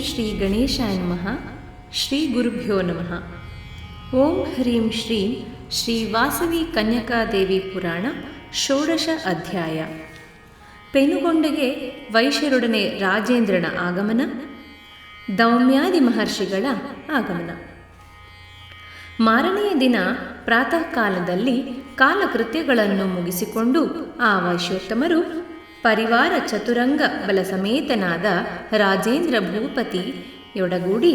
ಶ್ರೀ ಗಣೇಶಾಯ ನಮಃ. ಶ್ರೀ ಗುರುಭ್ಯೋ ನಮಃ. ಓಂ ಹ್ರೀಂ ಶ್ರೀಂ ಶ್ರೀ ವಾಸವಿ ಕನ್ಯಕಾದೇವಿ ಪುರಾಣ ಷೋಡಶ ಅಧ್ಯಾಯ. ಪೆನುಗೊಂಡೆಗೆ ವೈಶ್ಯರೊಡನೆ ರಾಜೇಂದ್ರನ ಆಗಮನ, ದೌಮ್ಯಾದಿ ಮಹರ್ಷಿಗಳ ಆಗಮನ. ಮಾರನೆಯ ದಿನ ಪ್ರಾತಃ ಕಾಲದಲ್ಲಿ ಕಾಲಕೃತ್ಯಗಳನ್ನು ಮುಗಿಸಿಕೊಂಡು ಆ ವೈಶ್ಯೋತ್ತಮರು ಪರಿವಾರ ಚತುರಂಗ ಬಲ ಸಮೇತನಾದ ರಾಜೇಂದ್ರ ಭೂಪತಿಯೊಡಗೂಡಿ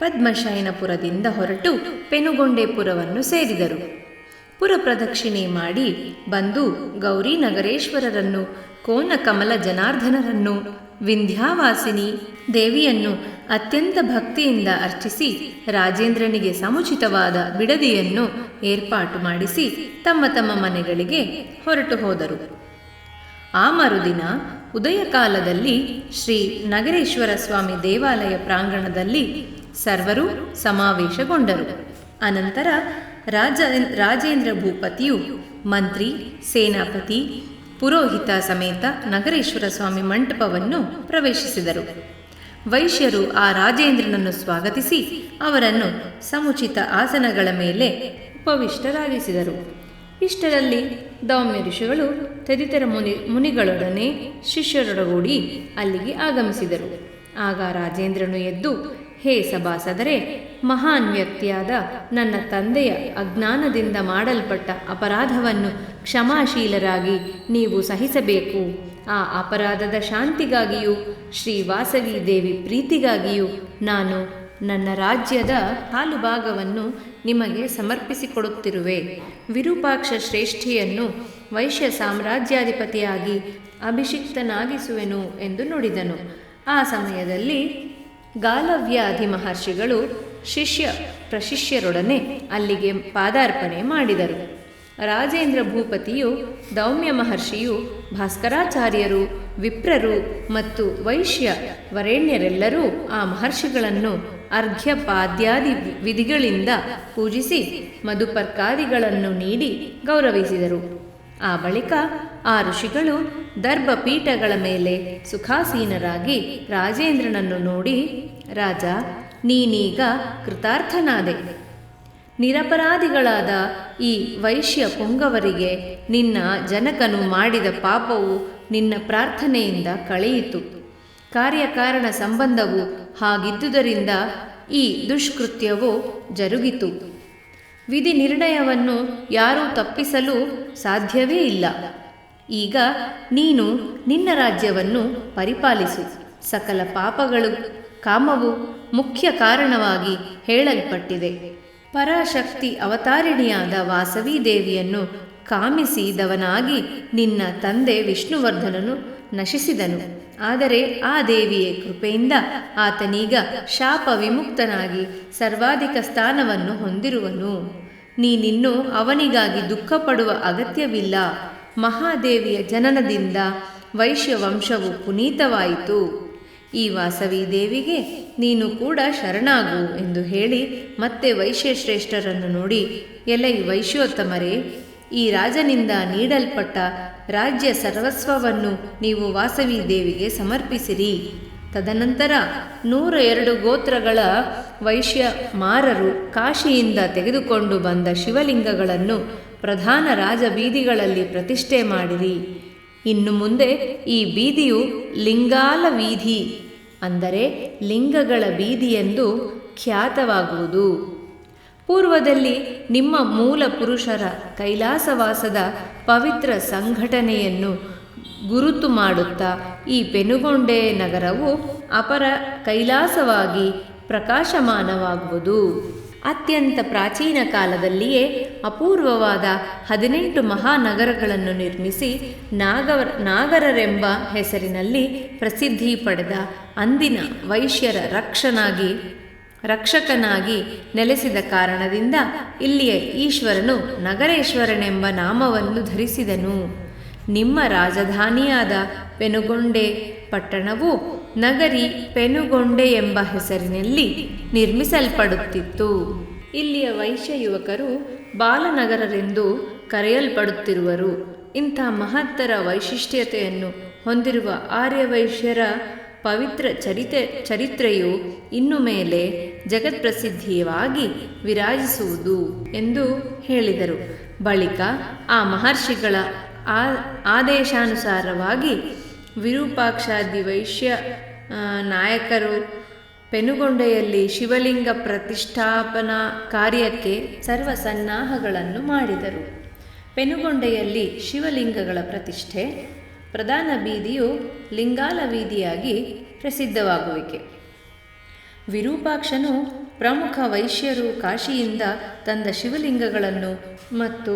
ಪದ್ಮಶಯನಪುರದಿಂದ ಹೊರಟು ಪೆನುಗೊಂಡೆಪುರವನ್ನು ಸೇರಿದರು. ಪುರ ಪ್ರದಕ್ಷಿಣೆ ಮಾಡಿ ಬಂದು ಗೌರಿ ನಗರೇಶ್ವರರನ್ನು, ಕೋನ ಕಮಲ ಜನಾರ್ದನರನ್ನು, ವಿಂಧ್ಯಾವಾಸಿನಿ ದೇವಿಯನ್ನು ಅತ್ಯಂತ ಭಕ್ತಿಯಿಂದ ಅರ್ಚಿಸಿ ರಾಜೇಂದ್ರನಿಗೆ ಸಮುಚಿತವಾದ ಬಿಡದಿಯನ್ನು ಏರ್ಪಾಟು ಮಾಡಿಸಿ ತಮ್ಮ ತಮ್ಮ ಮನೆಗಳಿಗೆ ಹೊರಟು ಹೋದರು. ಆ ಮರುದಿನ ಉದಯ ಕಾಲದಲ್ಲಿ ಶ್ರೀ ನಗರೇಶ್ವರ ಸ್ವಾಮಿ ದೇವಾಲಯ ಪ್ರಾಂಗಣದಲ್ಲಿ ಸರ್ವರೂ ಸಮಾವೇಶಗೊಂಡರು. ಅನಂತರ ರಾಜೇಂದ್ರ ಭೂಪತಿಯು ಮಂತ್ರಿ, ಸೇನಾಪತಿ, ಪುರೋಹಿತ ಸಮೇತ ನಗರೇಶ್ವರ ಸ್ವಾಮಿ ಮಂಟಪವನ್ನು ಪ್ರವೇಶಿಸಿದರು. ವೈಶ್ಯರು ಆ ರಾಜೇಂದ್ರನನ್ನು ಸ್ವಾಗತಿಸಿ ಅವರನ್ನು ಸಮುಚಿತ ಆಸನಗಳ ಮೇಲೆ ಉಪವಿಷ್ಟರಾಗಿಸಿದರು. ಇಷ್ಟರಲ್ಲಿ ದೌಮ್ಯ ಋಷಿಗಳು ತದಿತರ ಮುನಿಗಳೊಡನೆ ಶಿಷ್ಯರೊಡಗೂಡಿ ಅಲ್ಲಿಗೆ ಆಗಮಿಸಿದರು. ಆಗ ರಾಜೇಂದ್ರನು ಎದ್ದು, ಹೇ ಸಭಾಸದರೇ, ಮಹಾನ್ ವ್ಯಕ್ತಿಯಾದ ನನ್ನ ತಂದೆಯ ಅಜ್ಞಾನದಿಂದ ಮಾಡಲ್ಪಟ್ಟ ಅಪರಾಧವನ್ನು ಕ್ಷಮಾಶೀಲರಾಗಿ ನೀವು ಸಹಿಸಬೇಕು. ಆ ಅಪರಾಧದ ಶಾಂತಿಗಾಗಿಯೂ ಶ್ರೀ ವಾಸವಿ ದೇವಿ ಪ್ರೀತಿಗಾಗಿಯೂ ನಾನು ನನ್ನ ರಾಜ್ಯದ ಹಾಲು ಭಾಗವನ್ನು ನಿಮಗೆ ಸಮರ್ಪಿಸಿಕೊಡುತ್ತಿರುವೆ. ವಿರೂಪಾಕ್ಷ ಶ್ರೇಷ್ಠಿಯನ್ನು ವೈಶ್ಯ ಸಾಮ್ರಾಜ್ಯಾಧಿಪತಿಯಾಗಿ ಅಭಿಷಿಕ್ತನಾಗಿಸುವೆನು ಎಂದು ನುಡಿದನು. ಆ ಸಮಯದಲ್ಲಿ ಗಾಲವ್ಯಾಧಿ ಮಹರ್ಷಿಗಳು ಶಿಷ್ಯ ಪ್ರಶಿಷ್ಯರೊಡನೆ ಅಲ್ಲಿಗೆ ಪಾದಾರ್ಪಣೆ ಮಾಡಿದರು. ರಾಜೇಂದ್ರ ಭೂಪತಿಯು, ದೌಮ್ಯ ಮಹರ್ಷಿಯು, ಭಾಸ್ಕರಾಚಾರ್ಯರು, ವಿಪ್ರರು ಮತ್ತು ವೈಶ್ಯ ವರೇಣ್ಯರೆಲ್ಲರೂ ಆ ಮಹರ್ಷಿಗಳನ್ನು ಅರ್ಘ್ಯಪಾದ್ಯಾದಿ ವಿಧಿಗಳಿಂದ ಪೂಜಿಸಿ ಮಧುಪರ್ಕಾದಿಗಳನ್ನು ನೀಡಿ ಗೌರವಿಸಿದರು. ಆ ಬಳಿಕ ಆ ಋಷಿಗಳು ದರ್ಭಪೀಠಗಳ ಮೇಲೆ ಸುಖಾಸೀನರಾಗಿ ರಾಜೇಂದ್ರನನ್ನು ನೋಡಿ, ರಾಜ, ನೀನೀಗ ಕೃತಾರ್ಥನಾದೆ. ನಿರಪರಾಧಿಗಳಾದ ಈ ವೈಶ್ಯ ಪುಂಗವರಿಗೆ ನಿನ್ನ ಜನಕನು ಮಾಡಿದ ಪಾಪವು ನಿನ್ನ ಪ್ರಾರ್ಥನೆಯಿಂದ ಕಳೆಯಿತು. ಕಾರ್ಯಕಾರಣ ಸಂಬಂಧವು ಹಾಗಿದ್ದುದರಿಂದ ಈ ದುಷ್ಕೃತ್ಯವು ಜರುಗಿತು. ವಿಧಿ ನಿರ್ಣಯವನ್ನು ಯಾರೂ ತಪ್ಪಿಸಲು ಸಾಧ್ಯವೇ ಇಲ್ಲ. ಈಗ ನೀನು ನಿನ್ನ ರಾಜ್ಯವನ್ನು ಪರಿಪಾಲಿಸು. ಸಕಲ ಪಾಪಗಳು ಕಾಮವು ಮುಖ್ಯ ಕಾರಣವಾಗಿ ಹೇಳಲ್ಪಟ್ಟಿದೆ. ಪರಾಶಕ್ತಿ ಅವತಾರಿಣಿಯಾದ ವಾಸವಿ ದೇವಿಯನ್ನು ಕಾಮಿಸಿದವನಾಗಿ ನಿನ್ನ ತಂದೆ ವಿಷ್ಣುವರ್ಧನನು ನಶಿಸಿದನು. ಆದರೆ ಆ ದೇವಿಯ ಕೃಪೆಯಿಂದ ಆತನೀಗ ಶಾಪ ವಿಮುಕ್ತನಾಗಿ ಸರ್ವಾಧಿಕ ಸ್ಥಾನವನ್ನು ಹೊಂದಿರುವನು. ನೀನಿನ್ನೂ ಅವನಿಗಾಗಿ ದುಃಖಪಡುವ ಅಗತ್ಯವಿಲ್ಲ. ಮಹಾದೇವಿಯ ಜನನದಿಂದ ವೈಶ್ಯ ವಂಶವು ಪುನೀತವಾಯಿತು. ಈ ವಾಸವಿ ದೇವಿಗೆ ನೀನು ಕೂಡ ಶರಣಾಗು ಎಂದು ಹೇಳಿ ಮತ್ತೆ ವೈಶ್ಯಶ್ರೇಷ್ಠರನ್ನು ನೋಡಿ, ಎಲೈ ವೈಶ್ಯೋತ್ತಮರೇ, ಈ ರಾಜನಿಂದ ನೀಡಲ್ಪಟ್ಟ ರಾಜ್ಯ ಸರ್ವಸ್ವವನ್ನು ನೀವು ವಾಸವಿ ದೇವಿಗೆ ಸಮರ್ಪಿಸಿರಿ. ತದನಂತರ 102 ಗೋತ್ರಗಳ ವೈಶ್ಯ ಮಾರರು ಕಾಶಿಯಿಂದ ತೆಗೆದುಕೊಂಡು ಬಂದ ಶಿವಲಿಂಗಗಳನ್ನು ಪ್ರಧಾನ ರಾಜಬೀದಿಗಳಲ್ಲಿ ಪ್ರತಿಷ್ಠೆ ಮಾಡಿರಿ. ಇನ್ನು ಮುಂದೆ ಈ ಬೀದಿಯು ಲಿಂಗಾಲ ವೀಧಿ, ಅಂದರೆ ಲಿಂಗಗಳ ಬೀದಿ ಎಂದು ಖ್ಯಾತವಾಗುವುದು. ಪೂರ್ವದಲ್ಲಿ ನಿಮ್ಮ ಮೂಲ ಪುರುಷರ ಕೈಲಾಸವಾಸದ ಪವಿತ್ರ ಸಂಘಟನೆಯನ್ನು ಗುರುತು ಮಾಡುತ್ತಾ ಈ ಪೆನುಗೊಂಡೆ ನಗರವು ಅಪರ ಕೈಲಾಸವಾಗಿ ಪ್ರಕಾಶಮಾನವಾಗುವುದು. ಅತ್ಯಂತ ಪ್ರಾಚೀನ ಕಾಲದಲ್ಲಿಯೇ ಅಪೂರ್ವವಾದ 18 ಮಹಾನಗರಗಳನ್ನು ನಿರ್ಮಿಸಿ ನಾಗರರೆಂಬ ಹೆಸರಿನಲ್ಲಿ ಪ್ರಸಿದ್ಧಿ ಪಡೆದ ಅಂದಿನ ವೈಶ್ಯರ ರಕ್ಷಕನಾಗಿ ನೆಲೆಸಿದ ಕಾರಣದಿಂದ ಇಲ್ಲಿಯ ಈಶ್ವರನು ನಗರೇಶ್ವರನೆಂಬ ನಾಮವನ್ನು ಧರಿಸಿದನು. ನಿಮ್ಮ ರಾಜಧಾನಿಯಾದ ಪೆನುಗೊಂಡೆ ಪಟ್ಟಣವು ನಗರಿ ಪೆನುಗೊಂಡೆ ಎಂಬ ಹೆಸರಿನಲ್ಲಿ ನಿರ್ಮಿಸಲ್ಪಡುತ್ತಿತ್ತು. ಇಲ್ಲಿಯ ವೈಶ್ಯ ಯುವಕರು ಬಾಲನಗರರೆಂದು ಕರೆಯಲ್ಪಡುತ್ತಿರುವರು. ಇಂಥ ಮಹತ್ತರ ವೈಶಿಷ್ಟ್ಯತೆಯನ್ನು ಹೊಂದಿರುವ ಆರ್ಯವೈಶ್ಯರ ಪವಿತ್ರ ಚರಿತ್ರೆಯು ಇನ್ನು ಮೇಲೆ ಜಗತ್ಪ್ರಸಿದ್ಧಿಯಾಗಿ ವಿರಾಜಿಸುವುದು ಎಂದು ಹೇಳಿದರು. ಬಳಿಕ ಆ ಮಹರ್ಷಿಗಳ ಆದೇಶಾನುಸಾರವಾಗಿ ವಿರೂಪಾಕ್ಷಾದಿ ವೈಶ್ಯ ನಾಯಕರು ಪೆನುಗೊಂಡೆಯಲ್ಲಿ ಶಿವಲಿಂಗ ಪ್ರತಿಷ್ಠಾಪನಾ ಕಾರ್ಯಕ್ಕೆ ಸರ್ವ ಸನ್ನಾಹಗಳನ್ನು ಮಾಡಿದರು. ಪೆನುಗೊಂಡೆಯಲ್ಲಿ ಶಿವಲಿಂಗಗಳ ಪ್ರತಿಷ್ಠೆ, ಪ್ರಧಾನ ಬೀದಿಯು ಲಿಂಗಾಲ ಬೀದಿಯಾಗಿ ಪ್ರಸಿದ್ಧವಾಗುವಿಕೆ. ವಿರೂಪಾಕ್ಷನು ಪ್ರಮುಖ ವೈಶ್ಯರು ಕಾಶಿಯಿಂದ ತಂದ ಶಿವಲಿಂಗಗಳನ್ನು ಮತ್ತು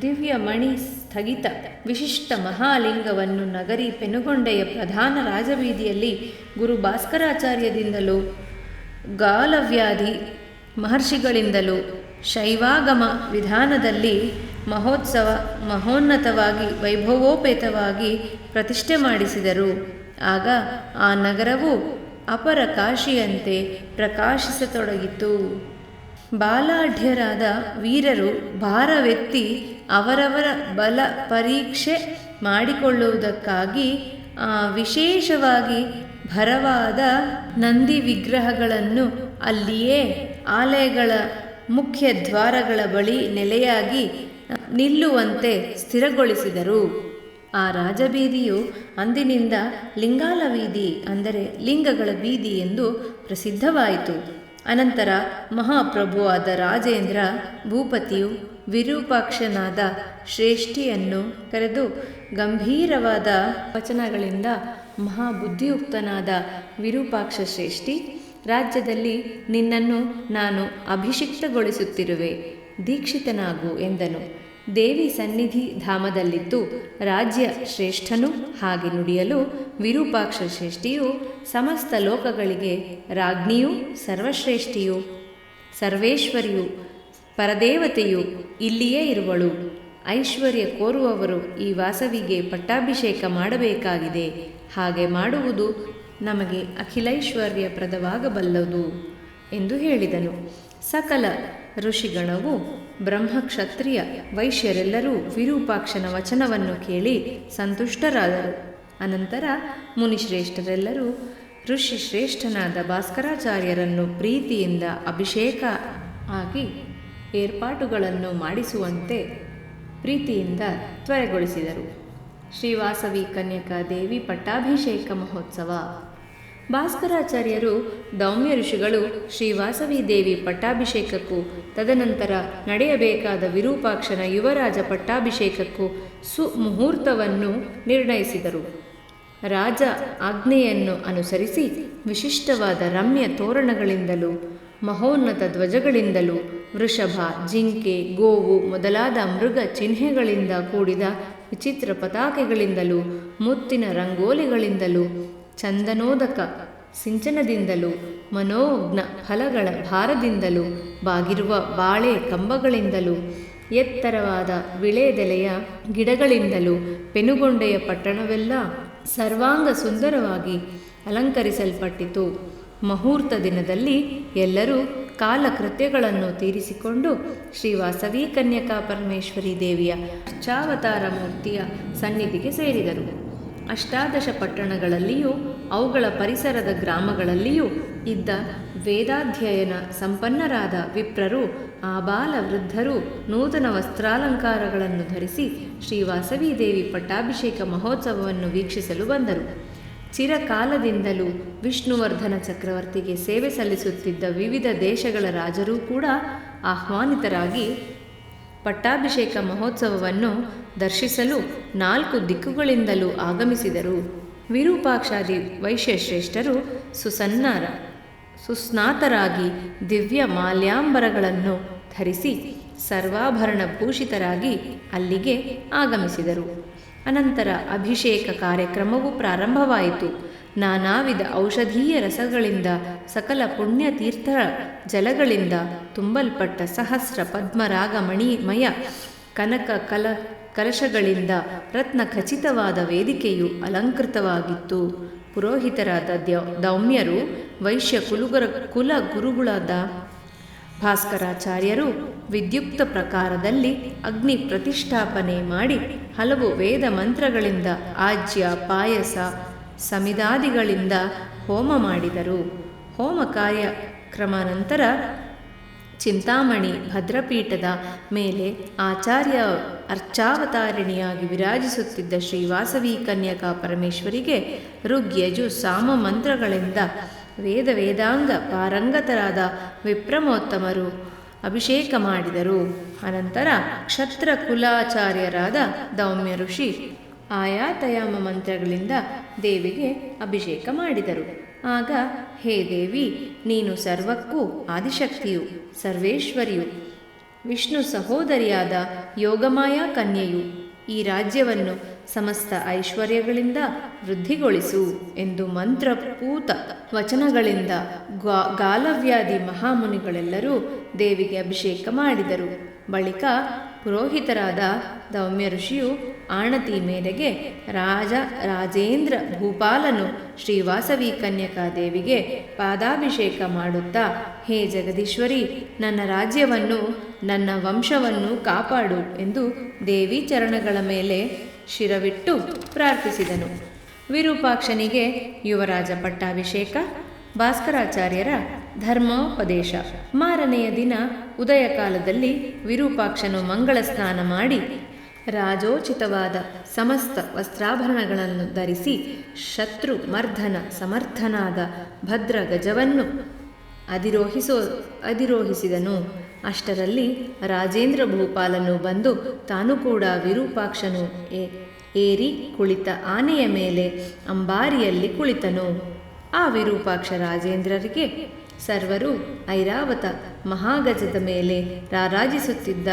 ದಿವ್ಯ ಮಣಿ ಸ್ಥಗಿತ ವಿಶಿಷ್ಟ ಮಹಾಲಿಂಗವನ್ನು ನಗರಿ ಪೆನುಗೊಂಡೆಯ ಪ್ರಧಾನ ರಾಜಬೀದಿಯಲ್ಲಿ ಗುರು ಭಾಸ್ಕರಾಚಾರ್ಯದಿಂದಲೂ ಗಾಲವ್ಯಾಧಿ ಮಹರ್ಷಿಗಳಿಂದಲೂ ಶೈವಾಗಮ ವಿಧಾನದಲ್ಲಿ ಮಹೋನ್ನತವಾಗಿ ವೈಭವೋಪೇತವಾಗಿ ಪ್ರತಿಷ್ಠೆ ಮಾಡಿಸಿದರು. ಆಗ ಆ ನಗರವು ಅಪರ ಕಾಶಿಯಂತೆ ಪ್ರಕಾಶಿಸತೊಡಗಿತು. ಬಾಲಾಢ್ಯರಾದ ವೀರರು ಭಾರವೆತ್ತಿ ಅವರವರ ಬಲ ಪರೀಕ್ಷೆ ಮಾಡಿಕೊಳ್ಳುವುದಕ್ಕಾಗಿ ವಿಶೇಷವಾಗಿ ಭರವಾದ ನಂದಿ ವಿಗ್ರಹಗಳನ್ನು ಅಲ್ಲಿಯೇ ಆಲಯಗಳ ಮುಖ್ಯ ದ್ವಾರಗಳ ಬಳಿ ನೆಲೆಯಾಗಿ ನಿಲ್ಲುವಂತೆ ಸ್ಥಿರಗೊಳಿಸಿದರು. ಆ ರಾಜಬೀದಿಯು ಅಂದಿನಿಂದ ಲಿಂಗಾಲ ಬೀದಿ, ಅಂದರೆ ಲಿಂಗಗಳ ಬೀದಿ ಎಂದು ಪ್ರಸಿದ್ಧವಾಯಿತು. ಅನಂತರ ಮಹಾಪ್ರಭುವಾದ ರಾಜೇಂದ್ರ ಭೂಪತಿಯು ವಿರೂಪಾಕ್ಷನಾದ ಶ್ರೇಷ್ಠಿಯನ್ನು ಕರೆದು ಗಂಭೀರವಾದ ವಚನಗಳಿಂದ ಮಹಾಬುದ್ಧಿಯುಕ್ತನಾದ ವಿರೂಪಾಕ್ಷ ಶ್ರೇಷ್ಠಿ, ರಾಜ್ಯದಲ್ಲಿ ನಿನ್ನನ್ನು ನಾನು ಅಭಿಷಿಕ್ತಗೊಳಿಸುತ್ತಿರುವೆ, ದೀಕ್ಷಿತನಾಗು ಎಂದನು. ದೇವಿ ಸನ್ನಿಧಿ ಧಾಮದಲ್ಲಿದ್ದು ರಾಜ್ಯ ಶ್ರೇಷ್ಠನು ಹಾಗೆ ನುಡಿಯಲು ವಿರೂಪಾಕ್ಷ ಶ್ರೇಷ್ಠಿಯು ಸಮಸ್ತ ಲೋಕಗಳಿಗೆ ರಾಜ್ಞಿಯೂ ಸರ್ವಶ್ರೇಷ್ಠಿಯೂ ಸರ್ವೇಶ್ವರಿಯೂ ಪರದೇವತೆಯು ಇಲ್ಲಿಯೇ ಇರುವಳು. ಐಶ್ವರ್ಯ ಕೋರುವವರು ಈ ವಾಸವಿಗೆ ಪಟ್ಟಾಭಿಷೇಕ ಮಾಡಬೇಕಾಗಿದೆ. ಹಾಗೆ ಮಾಡುವುದು ನಮಗೆ ಅಖಿಲೈಶ್ವರ್ಯಪ್ರದವಾಗಬಲ್ಲದು ಎಂದು ಹೇಳಿದನು. ಸಕಲ ಋಷಿಗಣವು ಬ್ರಹ್ಮಕ್ಷತ್ರಿಯ ವೈಶ್ಯರೆಲ್ಲರೂ ವಿರೂಪಾಕ್ಷನ ವಚನವನ್ನು ಕೇಳಿ ಸಂತುಷ್ಟರಾದರು. ಅನಂತರ ಮುನಿಶ್ರೇಷ್ಠರೆಲ್ಲರೂ ಋಷಿಶ್ರೇಷ್ಠನಾದ ಭಾಸ್ಕರಾಚಾರ್ಯರನ್ನು ಪ್ರೀತಿಯಿಂದ ಅಭಿಷೇಕ ಆಗಿ ಏರ್ಪಾಟುಗಳನ್ನು ಮಾಡಿಸುವಂತೆ ಪ್ರೀತಿಯಿಂದ ತ್ವರೆಗೊಳಿಸಿದರು. ಶ್ರೀವಾಸವಿ ಕನ್ಯಕಾ ದೇವಿ ಪಟ್ಟಾಭಿಷೇಕ ಮಹೋತ್ಸವ. ಭಾಸ್ಕರಾಚಾರ್ಯರು ದೌಮ್ಯ ಋಷಿಗಳು ಶ್ರೀವಾಸವಿ ದೇವಿ ಪಟ್ಟಾಭಿಷೇಕಕ್ಕೂ ತದನಂತರ ನಡೆಯಬೇಕಾದ ವಿರೂಪಾಕ್ಷನ ಯುವರಾಜ ಪಟ್ಟಾಭಿಷೇಕಕ್ಕೂ ಸುಮುಹೂರ್ತವನ್ನು ನಿರ್ಣಯಿಸಿದರು. ರಾಜ ಆಜ್ಞೆಯನ್ನು ಅನುಸರಿಸಿ ವಿಶಿಷ್ಟವಾದ ರಮ್ಯ ತೋರಣಗಳಿಂದಲೂ ಮಹೋನ್ನತ ಧ್ವಜಗಳಿಂದಲೂ ವೃಷಭ, ಜಿಂಕೆ, ಗೋವು ಮೊದಲಾದ ಮೃಗ ಚಿಹ್ನೆಗಳಿಂದ ಕೂಡಿದ ವಿಚಿತ್ರ ಪತಾಕೆಗಳಿಂದಲೂ ಮುತ್ತಿನ ರಂಗೋಲಿಗಳಿಂದಲೂ ಚಂದನೋದಕ ಸಿಂಚನದಿಂದಲೂ ಮನೋಜ್ಞ ಫಲಗಳ ಭಾರದಿಂದಲೂ ಬಾಗಿರುವ ಬಾಳೆ ಕಂಬಗಳಿಂದಲೂ ಎತ್ತರವಾದ ವಿಳೆದೆಲೆಯ ಗಿಡಗಳಿಂದಲೂ ಪೆನುಗೊಂಡೆಯ ಪಟ್ಟಣವೆಲ್ಲ ಸರ್ವಾಂಗ ಸುಂದರವಾಗಿ ಅಲಂಕರಿಸಲ್ಪಟ್ಟಿತು. ಮುಹೂರ್ತ ದಿನದಲ್ಲಿ ಎಲ್ಲರೂ ಕಾಲಕೃತ್ಯಗಳನ್ನು ತೀರಿಸಿಕೊಂಡು ಶ್ರೀವಾಸವಿ ಕನ್ಯಕಾ ಪರಮೇಶ್ವರಿ ದೇವಿಯ ಅರ್ಚಾವತಾರ ಮೂರ್ತಿಯ ಸನ್ನಿಧಿಗೆ ಸೇರಿದರು. ಅಷ್ಟಾದಶ ಪಟ್ಟಣಗಳಲ್ಲಿಯೂ ಅವುಗಳ ಪರಿಸರದ ಗ್ರಾಮಗಳಲ್ಲಿಯೂ ಇದ್ದ ವೇದಾಧ್ಯಯನ ಸಂಪನ್ನರಾದ ವಿಪ್ರರು, ಆಬಾಲ ವೃದ್ಧರು ನೂತನ ವಸ್ತ್ರಾಲಂಕಾರಗಳನ್ನು ಧರಿಸಿ ಶ್ರೀವಾಸವಿ ದೇವಿ ಪಟ್ಟಾಭಿಷೇಕ ಮಹೋತ್ಸವವನ್ನು ವೀಕ್ಷಿಸಲು ಬಂದರು. ಚಿರಕಾಲದಿಂದಲೂ ವಿಷ್ಣುವರ್ಧನ ಚಕ್ರವರ್ತಿಗೆ ಸೇವೆ ಸಲ್ಲಿಸುತ್ತಿದ್ದ ವಿವಿಧ ದೇಶಗಳ ರಾಜರೂ ಕೂಡ ಆಹ್ವಾನಿತರಾಗಿ ಪಟ್ಟಾಭಿಷೇಕ ಮಹೋತ್ಸವವನ್ನು ದರ್ಶಿಸಲು 4 ದಿಕ್ಕುಗಳಿಂದಲೂ ಆಗಮಿಸಿದರು. ವಿರೂಪಾಕ್ಷಾದಿ ವೈಶ್ಯಶ್ರೇಷ್ಠರು ಸುಸ್ನಾತರಾಗಿ ದಿವ್ಯ ಮಾಲ್ಯಾಂಬರಗಳನ್ನು ಧರಿಸಿ ಸರ್ವಾಭರಣ ಭೂಷಿತರಾಗಿ ಅಲ್ಲಿಗೆ ಆಗಮಿಸಿದರು. ಅನಂತರ ಅಭಿಷೇಕ ಕಾರ್ಯಕ್ರಮವು ಪ್ರಾರಂಭವಾಯಿತು. ನಾನಾ ವಿಧ ಔಷಧೀಯ ರಸಗಳಿಂದ ಸಕಲ ಪುಣ್ಯತೀರ್ಥ ಜಲಗಳಿಂದ ತುಂಬಲ್ಪಟ್ಟ ಸಹಸ್ರ ಪದ್ಮರಾಗ ಮಣಿಮಯ ಕನಕ ಕಲಶಗಳಿಂದ ರತ್ನ ಖಚಿತವಾದ ವೇದಿಕೆಯು ಅಲಂಕೃತವಾಗಿತ್ತು. ಪುರೋಹಿತರಾದ ದೌಮ್ಯರು, ವೈಶ್ಯ ಕುಲಗುರುಗಳಾದ ಭಾಸ್ಕರಾಚಾರ್ಯರು ವಿದ್ಯುಕ್ತ ಪ್ರಕಾರದಲ್ಲಿ ಅಗ್ನಿ ಪ್ರತಿಷ್ಠಾಪನೆ ಮಾಡಿ ಹಲವು ವೇದ ಮಂತ್ರಗಳಿಂದ ಆಜ್ಯ, ಪಾಯಸ, ಸಮಿದಾದಿಗಳಿಂದ ಹೋಮ ಮಾಡಿದರು. ಹೋಮ ಕಾರ್ಯಕ್ರಮ ನಂತರ ಚಿಂತಾಮಣಿ ಭದ್ರಪೀಠದ ಮೇಲೆ ಆಚಾರ್ಯ ಅರ್ಚಾವತಾರಿಣಿಯಾಗಿ ವಿರಾಜಿಸುತ್ತಿದ್ದ ಶ್ರೀ ವಾಸವಿ ಕನ್ಯಕಾ ಪರಮೇಶ್ವರಿಗೆ ಋಗ್ಯಜು ಸಾಮ ಮಂತ್ರಗಳಿಂದ ವೇದಾಂಗ ಪಾರಂಗತರಾದ ವಿಪ್ರಮೋತ್ತಮರು ಅಭಿಷೇಕ ಮಾಡಿದರು. ಅನಂತರ ಕ್ಷತ್ರ ಕುಲಾಚಾರ್ಯರಾದ ದೌಮ್ಯ ಋಷಿ ಆಯಾತಯಾಮ ಮಂತ್ರಗಳಿಂದ ದೇವಿಗೆ ಅಭಿಷೇಕ ಮಾಡಿದರು. ಆಗ ಹೇ ದೇವಿ, ನೀನು ಸರ್ವಕ್ಕೂ ಆದಿಶಕ್ತಿಯು, ಸರ್ವೇಶ್ವರಿಯು, ವಿಷ್ಣು ಸಹೋದರಿಯಾದ ಯೋಗಮಾಯಾ ಕನ್ಯೆಯು, ಈ ರಾಜ್ಯವನ್ನು ಸಮಸ್ತ ಐಶ್ವರ್ಯಗಳಿಂದ ವೃದ್ಧಿಗೊಳಿಸು ಎಂದು ಮಂತ್ರಪೂತ ವಚನಗಳಿಂದ ಗಾಲವ್ಯಾದಿ ಮಹಾಮುನಿಗಳೆಲ್ಲರೂ ದೇವಿಗೆ ಅಭಿಷೇಕ ಮಾಡಿದರು. ಬಳಿಕ ಪುರೋಹಿತರಾದ ದೌಮ್ಯ ಋಷಿಯು ಆಣತಿ ಮೇರೆಗೆ ರಾಜೇಂದ್ರ ಭೂಪಾಲನು ಶ್ರೀ ವಾಸವಿ ಕನ್ಯಕಾ ದೇವಿಗೆ ಪಾದಾಭಿಷೇಕ ಮಾಡುತ್ತಾ, ಹೇ ಜಗದೀಶ್ವರಿ, ನನ್ನ ರಾಜ್ಯವನ್ನು ನನ್ನ ವಂಶವನ್ನು ಕಾಪಾಡು ಎಂದು ದೇವಿ ಚರಣಗಳ ಮೇಲೆ ಶಿರವಿಟ್ಟು ಪ್ರಾರ್ಥಿಸಿದನು. ವಿರೂಪಾಕ್ಷನಿಗೆ ಯುವರಾಜ ಪಟ್ಟಾಭಿಷೇಕ, ಭಾಸ್ಕರಾಚಾರ್ಯರ ಧರ್ಮೋಪದೇಶ. ಮಾರನೆಯ ದಿನ ಉದಯ ಕಾಲದಲ್ಲಿ ವಿರೂಪಾಕ್ಷನು ಮಂಗಳ ಸ್ನಾನ ಮಾಡಿ ರಾಜೋಚಿತವಾದ ಸಮಸ್ತ ವಸ್ತ್ರಾಭರಣಗಳನ್ನು ಧರಿಸಿ ಶತ್ರು ಮರ್ಧನ ಸಮರ್ಥನಾದ ಭದ್ರ ಗಜವನ್ನು ಅಧಿರೋಹಿಸಿದನು. ಅಷ್ಟರಲ್ಲಿ ರಾಜೇಂದ್ರ ಭೂಪಾಲನು ಬಂದು ತಾನು ಕೂಡ ವಿರೂಪಾಕ್ಷನು ಏರಿ ಕುಳಿತ ಆನೆಯ ಮೇಲೆ ಅಂಬಾರಿಯಲ್ಲಿ ಕುಳಿತನು. ಆ ವಿರೂಪಾಕ್ಷ ರಾಜೇಂದ್ರರಿಗೆ ಸರ್ವರು ಐರಾವತ ಮಹಾಗಜದ ಮೇಲೆ ರಾರಾಜಿಸುತ್ತಿದ್ದ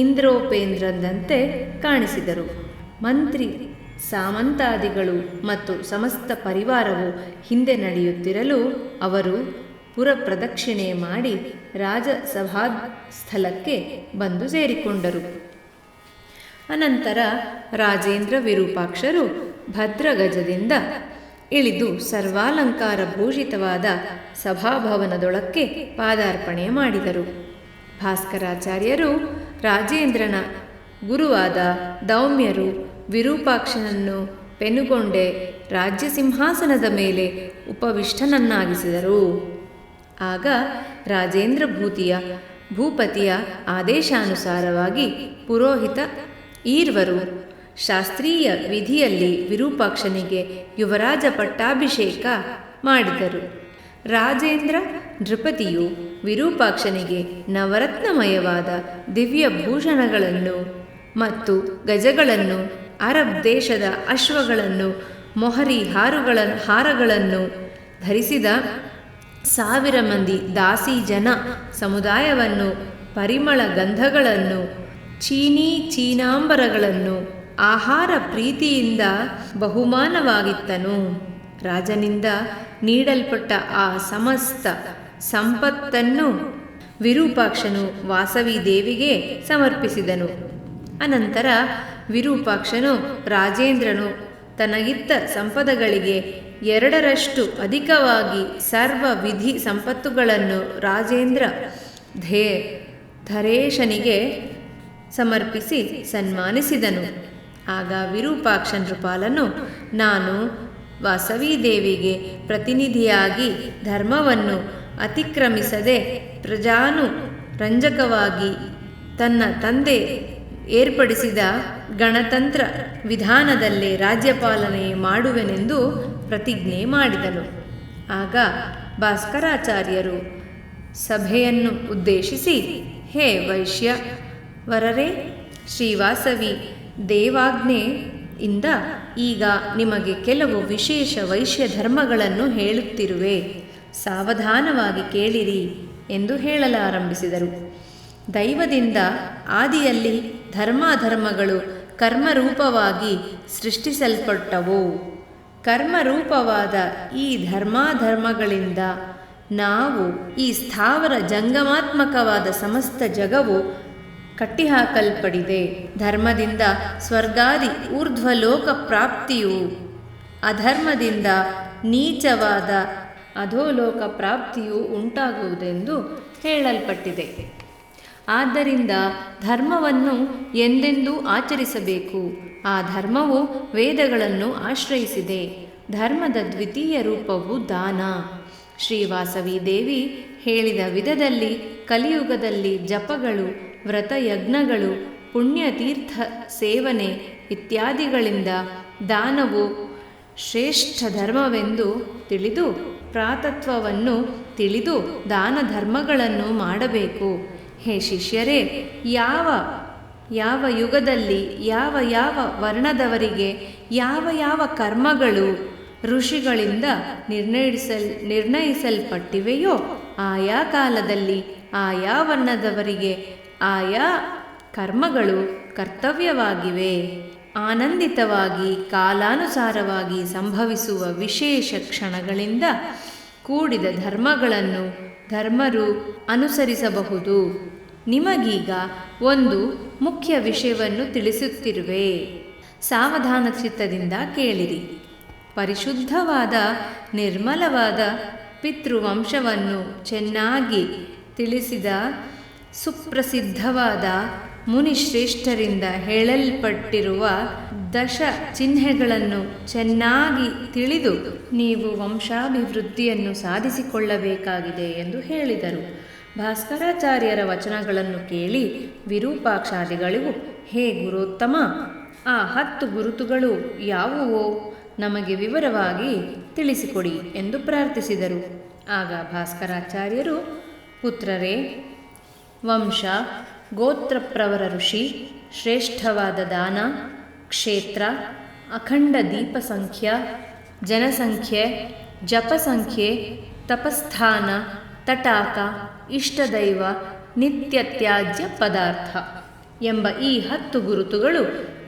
ಇಂದ್ರೋಪೇಂದ್ರನಂತೆ ಕಾಣಿಸಿದರು. ಮಂತ್ರಿ ಸಾಮಂತಾದಿಗಳು ಮತ್ತು ಸಮಸ್ತ ಪರಿವಾರವು ಹಿಂದೆ ನಡೆಯುತ್ತಿರಲು ಅವರು ಪುರ ಪ್ರದಕ್ಷಿಣೆ ಮಾಡಿ ರಾಜಸಭಾಸ್ಥಲಕ್ಕೆ ಬಂದು ಸೇರಿಕೊಂಡರು. ಅನಂತರ ರಾಜೇಂದ್ರ ವಿರೂಪಾಕ್ಷರು ಭದ್ರಗಜದಿಂದ ಇಳಿದು ಸರ್ವಾಲಂಕಾರ ಭೂಷಿತವಾದ ಸಭಾಭವನದೊಳಕ್ಕೆ ಪಾದಾರ್ಪಣೆ ಮಾಡಿದರು. ಭಾಸ್ಕರಾಚಾರ್ಯರು ರಾಜೇಂದ್ರನ ಗುರುವಾದ ದೌಮ್ಯರು ವಿರೂಪಾಕ್ಷನನ್ನು ಪೆನುಗೊಂಡೆ ರಾಜ್ಯ ಸಿಂಹಾಸನದ ಮೇಲೆ ಉಪವಿಷ್ಟನನ್ನಾಗಿಸಿದರು. ಆಗ ರಾಜೇಂದ್ರ ಭೂಪತಿಯ ಆದೇಶಾನುಸಾರವಾಗಿ ಪುರೋಹಿತ ಈರ್ವರು ಶಾಸ್ತ್ರೀಯ ವಿಧಿಯಲ್ಲಿ ವಿರೂಪಾಕ್ಷನಿಗೆ ಯುವರಾಜ ಪಟ್ಟಾಭಿಷೇಕ ಮಾಡಿದರು. ರಾಜೇಂದ್ರ ನೃಪತಿಯು ವಿರೂಪಾಕ್ಷನಿಗೆ ನವರತ್ನಮಯವಾದ ದಿವ್ಯ ಭೂಷಣಗಳನ್ನು ಮತ್ತು ಗಜಗಳನ್ನು, ಅರಬ್ ದೇಶದ ಅಶ್ವಗಳನ್ನು, ಮೊಹರಿ ಹಾರಗಳನ್ನು ಧರಿಸಿದ 1000 ಮಂದಿ ದಾಸಿ ಜನ ಸಮುದಾಯವನ್ನು, ಪರಿಮಳ ಗಂಧಗಳನ್ನು, ಚೀನಾಂಬರಗಳನ್ನು ಆಹಾರ ಪ್ರೀತಿಯಿಂದ ಬಹುಮಾನವಾಗಿತ್ತನು. ರಾಜನಿಂದ ನೀಡಲ್ಪಟ್ಟ ಆ ಸಮಸ್ತ ಸಂಪತ್ತನ್ನು ವಿರೂಪಾಕ್ಷನು ವಾಸವಿ ದೇವಿಗೆ ಸಮರ್ಪಿಸಿದನು. ಅನಂತರ ವಿರೂಪಾಕ್ಷನು ರಾಜೇಂದ್ರನು ತನಗಿತ್ತ ಸಂಪದಗಳಿಗೆ 2ರಷ್ಟು ಅಧಿಕವಾಗಿ ಸರ್ವ ವಿಧಿ ಸಂಪತ್ತುಗಳನ್ನು ರಾಜೇಂದ್ರ ಧರೇಶನಿಗೆ ಸಮರ್ಪಿಸಿ ಸನ್ಮಾನಿಸಿದನು. ಆಗ ವಿರೂಪಾಕ್ಷ ನೃಪಾಲನು, ನಾನು ವಾಸವಿ ದೇವಿಗೆ ಪ್ರತಿನಿಧಿಯಾಗಿ ಧರ್ಮವನ್ನು ಅತಿಕ್ರಮಿಸದೆ ಪ್ರಜಾನುರಂಜಕವಾಗಿ ತನ್ನ ತಂದೆ ಏರ್ಪಡಿಸಿದ ಗಣತಂತ್ರ ವಿಧಾನದಲ್ಲೇ ರಾಜ್ಯಪಾಲನೆ ಮಾಡುವೆನೆಂದು ಪ್ರತಿಜ್ಞೆ ಮಾಡಿದನು. ಆಗ ಭಾಸ್ಕರಾಚಾರ್ಯರು ಸಭೆಯನ್ನು ಉದ್ದೇಶಿಸಿ, ಹೇ ವೈಶ್ಯವರರೇ, ಶ್ರೀವಾಸವಿ ದೇವಾಜ್ಞೆಯಿಂದ ಈಗ ನಿಮಗೆ ಕೆಲವು ವಿಶೇಷ ವೈಶ್ಯ ಧರ್ಮಗಳನ್ನು ಹೇಳುತ್ತಿರುವೆ, ಸಾವಧಾನವಾಗಿ ಕೇಳಿರಿ ಎಂದು ಹೇಳಲಾರಂಭಿಸಿದರು. ದೈವದಿಂದ ಆದಿಯಲ್ಲಿ ಧರ್ಮಾಧರ್ಮಗಳು ಕರ್ಮರೂಪವಾಗಿ ಸೃಷ್ಟಿಸಲ್ಪಟ್ಟವು. ಕರ್ಮರೂಪವಾದ ಈ ಧರ್ಮಾಧರ್ಮಗಳಿಂದ ನಾವು ಈ ಸ್ಥಾವರ ಜಂಗಮಾತ್ಮಕವಾದ ಸಮಸ್ತ ಜಗವು ಕಟ್ಟಿಹಾಕಲ್ಪಡಿದೆ. ಧರ್ಮದಿಂದ ಸ್ವರ್ಗಾದಿ ಊರ್ಧ್ವಲೋಕ ಪ್ರಾಪ್ತಿಯು, ಅಧರ್ಮದಿಂದ ನೀಚವಾದ ಅಧೋಲೋಕ ಪ್ರಾಪ್ತಿಯು ಉಂಟಾಗುವುದೆಂದು ಹೇಳಲ್ಪಟ್ಟಿದೆ. ಆದ್ದರಿಂದ ಧರ್ಮವನ್ನು ಎಂದೆಂದೂ ಆಚರಿಸಬೇಕು. ಆ ಧರ್ಮವು ವೇದಗಳನ್ನು ಆಶ್ರಯಿಸಿದೆ. ಧರ್ಮದ ದ್ವಿತೀಯ ರೂಪವು ದಾನ. ಶ್ರೀವಾಸವಿ ದೇವಿ ಹೇಳಿದ ವಿಧದಲ್ಲಿ ಕಲಿಯುಗದಲ್ಲಿ ಜಪಗಳು, ವ್ರತಯಜ್ಞಗಳು, ಪುಣ್ಯತೀರ್ಥ ಸೇವನೆ ಇತ್ಯಾದಿಗಳಿಂದ ದಾನವು ಶ್ರೇಷ್ಠ ಧರ್ಮವೆಂದು ತಿಳಿದು ಪ್ರಾತತ್ವವನ್ನು ತಿಳಿದು ದಾನ ಧರ್ಮಗಳನ್ನು ಮಾಡಬೇಕು. ಹೇ ಶಿಷ್ಯರೇ, ಯಾವ ಯುಗದಲ್ಲಿ ಯಾವ ವರ್ಣದವರಿಗೆ ಯಾವ ಕರ್ಮಗಳು ಋಷಿಗಳಿಂದ ನಿರ್ಣಯಿಸಲ್ಪಟ್ಟಿವೆಯೋ ಆಯಾ ಕಾಲದಲ್ಲಿ ಆಯಾ ವರ್ಣದವರಿಗೆ ಆಯಾ ಕರ್ಮಗಳು ಕರ್ತವ್ಯವಾಗಿವೆ. ಆನಂದಿತವಾಗಿ ಕಾಲಾನುಸಾರವಾಗಿ ಸಂಭವಿಸುವ ವಿಶೇಷ ಕ್ಷಣಗಳಿಂದ ಕೂಡಿದ ಧರ್ಮಗಳನ್ನು ಧರ್ಮರು ಅನುಸರಿಸಬಹುದು. ನಿಮಗೀಗ ಒಂದು ಮುಖ್ಯ ವಿಷಯವನ್ನು ತಿಳಿಸುತ್ತಿರುವೆ. ಸಾವಧಾನ ಚಿತ್ತದಿಂದ ಕೇಳಿರಿ. ಪರಿಶುದ್ಧವಾದ ನಿರ್ಮಲವಾದ ಪಿತೃವಂಶವನ್ನು ಚೆನ್ನಾಗಿ ತಿಳಿಸಿದ ಸುಪ್ರಸಿದ್ಧವಾದ ಮುನಿಶ್ರೇಷ್ಠರಿಂದ ಹೇಳಲ್ಪಟ್ಟಿರುವ ದಶ ಚಿಹ್ನೆಗಳನ್ನು ಚೆನ್ನಾಗಿ ತಿಳಿದು ನೀವು ವಂಶಾಭಿವೃದ್ಧಿಯನ್ನು ಸಾಧಿಸಿಕೊಳ್ಳಬೇಕಾಗಿದೆ ಎಂದು ಹೇಳಿದರು. ಭಾಸ್ಕರಾಚಾರ್ಯರ ವಚನಗಳನ್ನು ಕೇಳಿ ವಿರೂಪಾಕ್ಷಾದಿಗಳಿಗೂ, ಹೇ ಗುರೋತ್ತಮ, ಆ 10 ಗುರುತುಗಳು ಯಾವುವೋ ನಮಗೆ ವಿವರವಾಗಿ ತಿಳಿಸಿಕೊಡಿ ಎಂದು ಪ್ರಾರ್ಥಿಸಿದರು. ಆಗ ಭಾಸ್ಕರಾಚಾರ್ಯರು, ಪುತ್ರರೇ, ವಂಶ, ಗೋತ್ರಪ್ರವರ ಋಷಿ, ಶ್ರೇಷ್ಠವಾದ ದಾನ, ಕ್ಷೇತ್ರ, ಅಖಂಡ ದೀಪ ಸಂಖ್ಯೆ, ಜನಸಂಖ್ಯೆ, ಜಪಸಂಖ್ಯೆ, ತಪಸ್ಥಾನ, ತಟಾಕ, ಇಷ್ಟದೈವ, ನಿತ್ಯ ತ್ಯಾಜ್ಯ ಪದಾರ್ಥ ಎಂಬ ಈ 10 ಗುರುತುಗಳು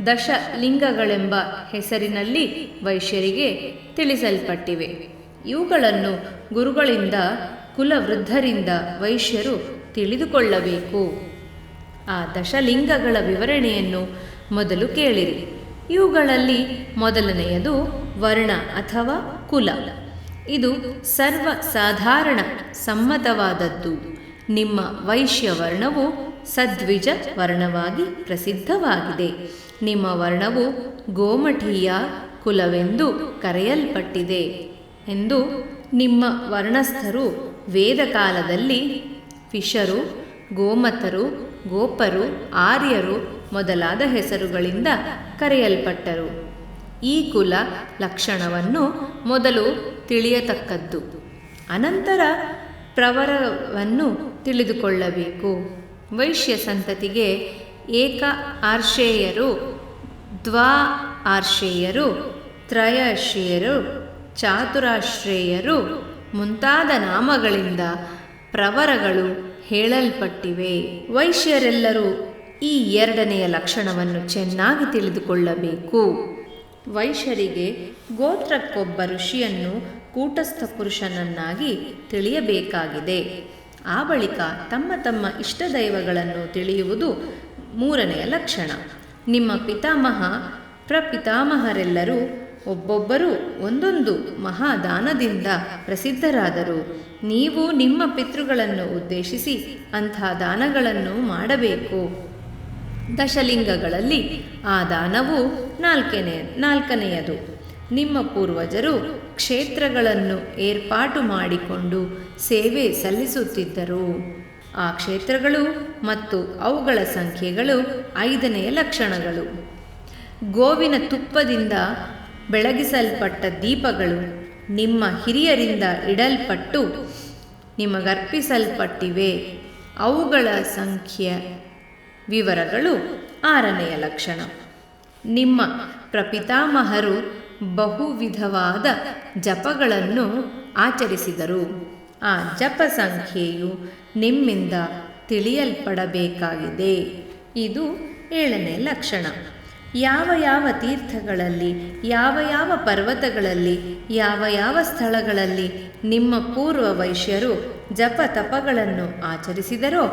ದಶಲಿಂಗಗಳೆಂಬ ಹೆಸರಿನಲ್ಲಿ ವೈಶ್ಯರಿಗೆ ತಿಳಿಸಲ್ಪಟ್ಟಿವೆ. ಇವುಗಳನ್ನು ಗುರುಗಳಿಂದ ಕುಲವೃದ್ಧರಿಂದ ವೈಶ್ಯರು ತಿಳಿದುಕೊಳ್ಳಬೇಕು. ಆ ದಶಲಿಂಗಗಳ ವಿವರಣೆಯನ್ನು ಮೊದಲು ಕೇಳಿರಿ. ಇವುಗಳಲ್ಲಿ ಮೊದಲನೆಯದು ವರ್ಣ ಅಥವಾ ಕುಲ. ಇದು ಸರ್ವ ಸಾಧಾರಣ ಸಮ್ಮತವಾದದ್ದು. ನಿಮ್ಮ ವೈಶ್ಯ ವರ್ಣವು ಸದ್ವಿಜ ವರ್ಣವಾಗಿ ಪ್ರಸಿದ್ಧವಾಗಿದೆ. ನಿಮ್ಮ ವರ್ಣವು ಗೋಮಠೀಯ ಕುಲವೆಂದು ಕರೆಯಲ್ಪಟ್ಟಿದೆ ಎಂದು ನಿಮ್ಮ ವರ್ಣಸ್ಥರು ವೇದಕಾಲದಲ್ಲಿ ಪಿಶರು, ಗೋಮತರು, ಗೋಪರು, ಆರ್ಯರು ಮೊದಲಾದ ಹೆಸರುಗಳಿಂದ ಕರೆಯಲ್ಪಟ್ಟರು. ಈ ಕುಲ ಲಕ್ಷಣವನ್ನು ಮೊದಲು ತಿಳಿಯತಕ್ಕದ್ದು. ಅನಂತರ ಪ್ರವರವನ್ನು ತಿಳಿದುಕೊಳ್ಳಬೇಕು. ವೈಶ್ಯ ಸಂತತಿಗೆ ಏಕ ಆರ್ಷೇಯರು, ದ್ವಾ ಆರ್ಷೇಯರು, ತ್ರಯಾಶ್ರೇಯರು, ಚಾತುರಾಶ್ರೇಯರು ಮುಂತಾದ ನಾಮಗಳಿಂದ ಪ್ರವರಗಳು ಹೇಳಲ್ಪಟ್ಟಿವೆ. ವೈಶ್ಯರೆಲ್ಲರೂ ಈ ಎರಡನೆಯ ಲಕ್ಷಣವನ್ನು ಚೆನ್ನಾಗಿ ತಿಳಿದುಕೊಳ್ಳಬೇಕು. ವೈಶ್ಯರಿಗೆ ಗೋತ್ರಕ್ಕೊಬ್ಬ ಋಷಿಯನ್ನು ಕೂಟಸ್ಥ ಪುರುಷನನ್ನಾಗಿ ತಿಳಿಯಬೇಕಾಗಿದೆ. ಆ ಬಳಿಕ ತಮ್ಮ ತಮ್ಮ ಇಷ್ಟದೈವಗಳನ್ನು ತಿಳಿಯುವುದು ಮೂರನೆಯ ಲಕ್ಷಣ. ನಿಮ್ಮ ಪಿತಾಮಹ ಪ್ರಪಿತಾಮಹರೆಲ್ಲರೂ ಒಬ್ಬೊಬ್ಬರೂ ಒಂದೊಂದು ಮಹಾದಾನದಿಂದ ಪ್ರಸಿದ್ಧರಾದರು. ನೀವು ನಿಮ್ಮ ಪಿತೃಗಳನ್ನು ಉದ್ದೇಶಿಸಿ ಅಂಥ ದಾನಗಳನ್ನು ಮಾಡಬೇಕು. ದಶಲಿಂಗಗಳಲ್ಲಿ ಆ ದಾನವು ನಾಲ್ಕನೆಯದು. ನಿಮ್ಮ ಪೂರ್ವಜರು ಕ್ಷೇತ್ರಗಳನ್ನು ಏರ್ಪಾಟು ಮಾಡಿಕೊಂಡು ಸೇವೆ ಸಲ್ಲಿಸುತ್ತಿದ್ದರು. ಆ ಕ್ಷೇತ್ರಗಳು ಮತ್ತು ಅವುಗಳ ಸಂಖ್ಯೆಗಳು 5ನೆಯ ಲಕ್ಷಣಗಳು. ಗೋವಿನ ತುಪ್ಪದಿಂದ ಬೆಳಗಿಸಲ್ಪಟ್ಟ ದೀಪಗಳು ನಿಮ್ಮ ಹಿರಿಯರಿಂದ ಇಡಲ್ಪಟ್ಟು ನಿಮಗರ್ಪಿಸಲ್ಪಟ್ಟಿವೆ. ಅವುಗಳ ಸಂಖ್ಯೆ ವಿವರಗಳು 6ನೆಯ ಲಕ್ಷಣ. ನಿಮ್ಮ ಪ್ರಪಿತಾಮಹರು ಬಹುವಿಧವಾದ ಜಪಗಳನ್ನು ಆಚರಿಸಿದರು. ಆ ಜಪ ಸಂಖ್ಯೆಯು ನಿಮ್ಮಿಂದ ತಿಳಿಯಲ್ಪಡಬೇಕಾಗಿದೆ. ಇದು 7ನೇ ಲಕ್ಷಣ. ಯಾವ ತೀರ್ಥಗಳಲ್ಲಿ, ಯಾವ ಪರ್ವತಗಳಲ್ಲಿ, ಯಾವ ಸ್ಥಳಗಳಲ್ಲಿ ನಿಮ್ಮ ಪೂರ್ವ ವೈಶ್ಯರು ಜಪ ತಪಗಳನ್ನು ಆಚರಿಸಿದರೋ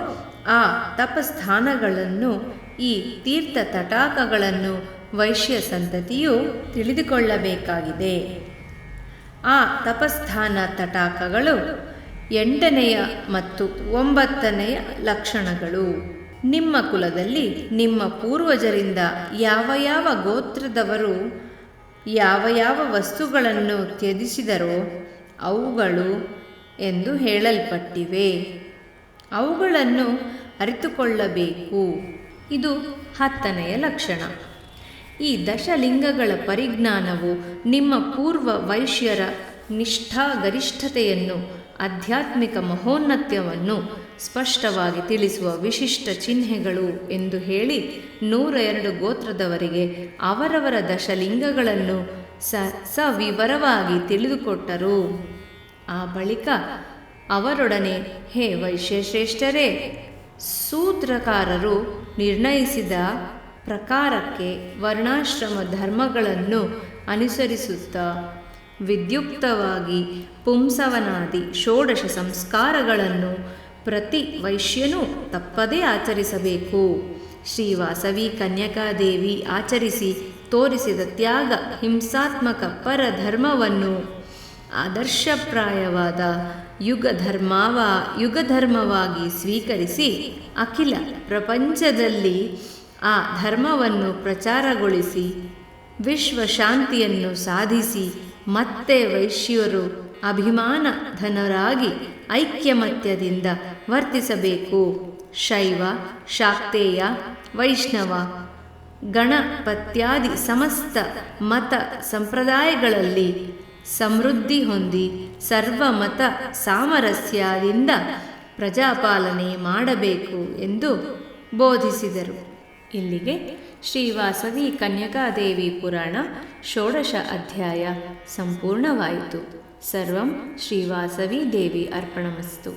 ಆ ತಪಸ್ಥಾನಗಳನ್ನು, ಈ ತೀರ್ಥ ತಟಾಕಗಳನ್ನು ವೈಶ್ಯ ಸಂತತಿಯು ತಿಳಿದುಕೊಳ್ಳಬೇಕಾಗಿದೆ. ಆ ತಪಸ್ಥಾನ ತಟಾಕಗಳು 8ನೆಯ ಮತ್ತು 9ನೆಯ ಲಕ್ಷಣಗಳು. ನಿಮ್ಮ ಕುಲದಲ್ಲಿ ನಿಮ್ಮ ಪೂರ್ವಜರಿಂದ ಯಾವ ಗೋತ್ರದವರು ಯಾವ ಯಾವ ವಸ್ತುಗಳನ್ನು ತ್ಯಜಿಸಿದರೋ ಅವುಗಳು ಎಂದು ಹೇಳಲ್ಪಟ್ಟಿವೆ. ಅವುಗಳನ್ನು ಅರಿತುಕೊಳ್ಳಬೇಕು. ಇದು 10ನೆಯ ಲಕ್ಷಣ. ಈ ದಶಲಿಂಗಗಳ ಪರಿಜ್ಞಾನವು ನಿಮ್ಮ ಪೂರ್ವ ವೈಶ್ಯರ ನಿಷ್ಠಾಗರಿಷ್ಠತೆಯನ್ನು, ಆಧ್ಯಾತ್ಮಿಕ ಮಹೋನ್ನತ್ಯವನ್ನು ಸ್ಪಷ್ಟವಾಗಿ ತಿಳಿಸುವ ವಿಶಿಷ್ಟ ಚಿಹ್ನೆಗಳು ಎಂದು ಹೇಳಿ 102 ಗೋತ್ರದವರಿಗೆ ಅವರವರ ದಶಲಿಂಗಗಳನ್ನು ಸವಿವರವಾಗಿ ತಿಳಿದುಕೊಟ್ಟರು. ಆ ಬಳಿಕ ಅವರೊಡನೆ, ಹೇ ವೈಶ್ಯಶ್ರೇಷ್ಠರೇ, ಸೂತ್ರಕಾರರು ನಿರ್ಣಯಿಸಿದ ಪ್ರಕಾರಕ್ಕೆ ವರ್ಣಾಶ್ರಮ ಧರ್ಮಗಳನ್ನು ಅನುಸರಿಸುತ್ತಾ ವಿದ್ಯುಕ್ತವಾಗಿ ಪುಂಸವನಾದಿ 16 ಸಂಸ್ಕಾರಗಳನ್ನು ಪ್ರತಿ ವೈಶ್ಯನೂ ತಪ್ಪದೇ ಆಚರಿಸಬೇಕು. ಶ್ರೀ ವಾಸವಿ ಕನ್ಯಕಾದೇವಿ ಆಚರಿಸಿ ತೋರಿಸಿದ ತ್ಯಾಗ ಹಿಂಸಾತ್ಮಕ ಪರಧರ್ಮವನ್ನು ಆದರ್ಶಪ್ರಾಯವಾದ ಯುಗಧರ್ಮವಾಗಿ ಸ್ವೀಕರಿಸಿ ಅಖಿಲ ಪ್ರಪಂಚದಲ್ಲಿ ಆ ಧರ್ಮವನ್ನು ಪ್ರಚಾರಗೊಳಿಸಿ ವಿಶ್ವಶಾಂತಿಯನ್ನು ಸಾಧಿಸಿ ಮತ್ತೆ ವೈಶ್ಯರು ಅಭಿಮಾನಧನರಾಗಿ ಐಕ್ಯಮತ್ಯದಿಂದ ವರ್ತಿಸಬೇಕು. ಶೈವ, ಶಾಕ್ತೇಯ, ವೈಷ್ಣವ, ಗಣಪತ್ಯಾದಿ ಸಮಸ್ತ ಮತ ಸಂಪ್ರದಾಯಗಳಲ್ಲಿ ಸಮೃದ್ಧಿ ಹೊಂದಿ ಸರ್ವಮತ ಸಾಮರಸ್ಯದಿಂದ ಪ್ರಜಾಪಾಲನೆ ಮಾಡಬೇಕು ಎಂದು ಬೋಧಿಸಿದರು. ಇಲ್ಲಿಗೆ ಶ್ರೀ ವಾಸವಿ ಕನ್ಯಕಾದೇವಿ ಪುರಾಣ 16 ಅಧ್ಯಾಯ ಸಂಪೂರ್ಣವಾಯಿತು. ಸರ್ವಂ ಶ್ರೀ ವಾಸವಿ ದೇವಿ ಅರ್ಪಣಮಸ್ತು.